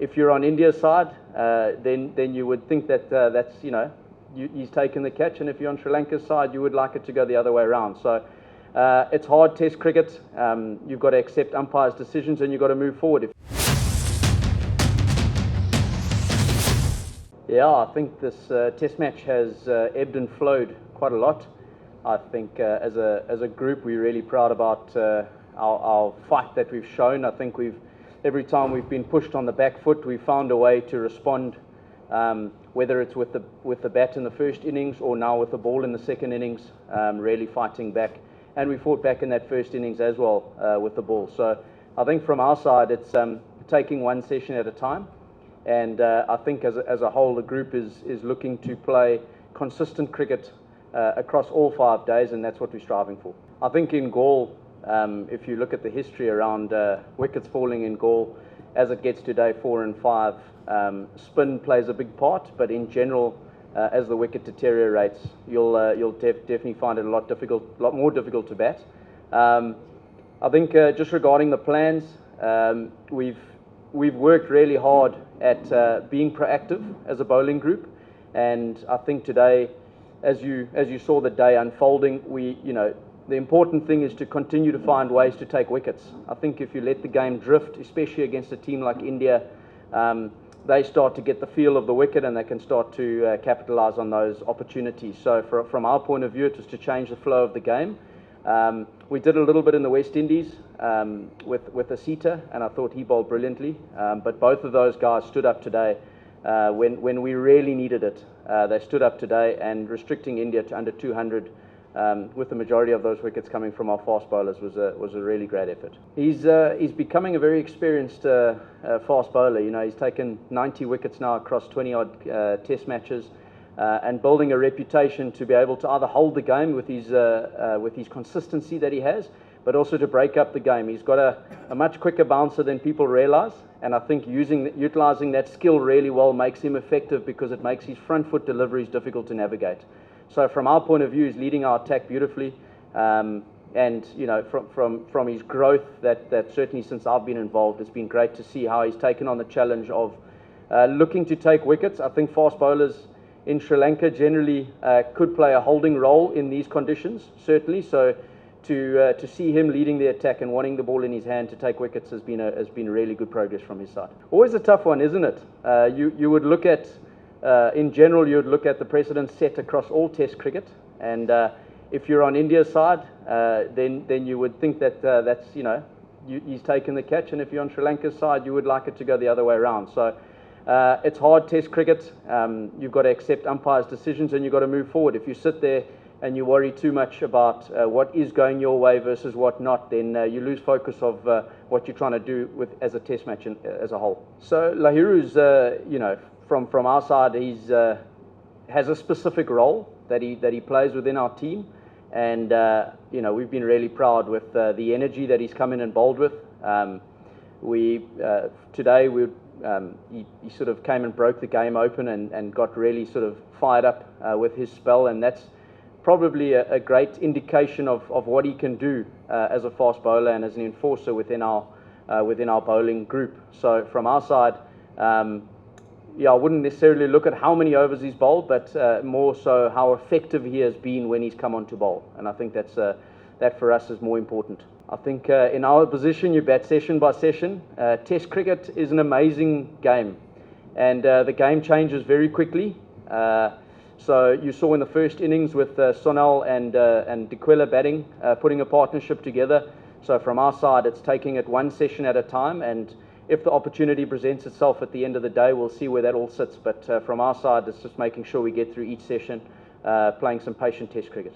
if you're on India's side, then you would think that that's, he's taken the catch, and if you're on Sri Lanka's side, you would like it to go the other way around. So it's hard Test cricket. You've got to accept umpires' decisions, and you've got to move forward. Yeah, I think this Test match has ebbed and flowed quite a lot. I think as a group, we're really proud about our fight that we've shown. I think every time we've been pushed on the back foot, we've found a way to respond, whether it's with the bat in the first innings or now with the ball in the second innings, really fighting back. And we fought back in that first innings as well with the ball. So I think from our side, it's taking one session at a time. And I think as a whole, the group is looking to play consistent cricket across all 5 days, and that's what we're striving for. I think in Galle, if you look at the history around wickets falling in Galle, as it gets to day 4 and 5, spin plays a big part, but in general, as the wicket deteriorates, you'll definitely find it a lot more difficult to bat. I think just regarding the plans, we've worked really hard at being proactive as a bowling group, and I think today, as you saw the day unfolding, the important thing is to continue to find ways to take wickets. I think if you let the game drift, especially against a team like India, they start to get the feel of the wicket and they can start to capitalise on those opportunities. So from our point of view, it was to change the flow of the game. We did a little bit in the West Indies with Asita, and I thought he bowled brilliantly. But both of those guys stood up today when we really needed it. They stood up today, and restricting India to under 200 with the majority of those wickets coming from our fast bowlers was a really great effort. He's becoming a very experienced fast bowler. He's taken 90 wickets now across 20-odd Test matches. And building a reputation to be able to either hold the game with his consistency that he has, but also to break up the game. He's got a much quicker bouncer than people realise, and I think utilising that skill really well makes him effective because it makes his front foot deliveries difficult to navigate. So from our point of view, he's leading our attack beautifully, and from his growth, that certainly since I've been involved, it's been great to see how he's taken on the challenge of looking to take wickets. I think fast bowlers in Sri Lanka generally could play a holding role in these conditions, certainly. So to see him leading the attack and wanting the ball in his hand to take wickets has been really good progress from his side. Always a tough one, isn't it? You would look at, in general, you would look at the precedent set across all Test cricket, and if you're on India's side, then you would think that that's he's taken the catch, and if you're on Sri Lanka's side, you would like it to go the other way around. So. It's hard Test cricket. You've got to accept umpires' decisions, and you've got to move forward. If you sit there and you worry too much about what is going your way versus what not, then you lose focus of what you're trying to do as a Test match as a whole. So Lahiru's, from our side, has a specific role that he plays within our team, and we've been really proud with the energy that he's come in and bowled with. Today he sort of came and broke the game open and got really sort of fired up with his spell, and that's probably a great indication of what he can do as a fast bowler and as an enforcer within our bowling group. So from our side, I wouldn't necessarily look at how many overs he's bowled, but more so how effective he has been when he's come on to bowl, and I think that for us is more important. I think in our position, you bat session by session. Test cricket is an amazing game, and the game changes very quickly. So you saw in the first innings with Sonal and De Quilla batting, putting a partnership together. So from our side, it's taking it one session at a time, and if the opportunity presents itself at the end of the day, we'll see where that all sits. But from our side, it's just making sure we get through each session, playing some patient Test cricket.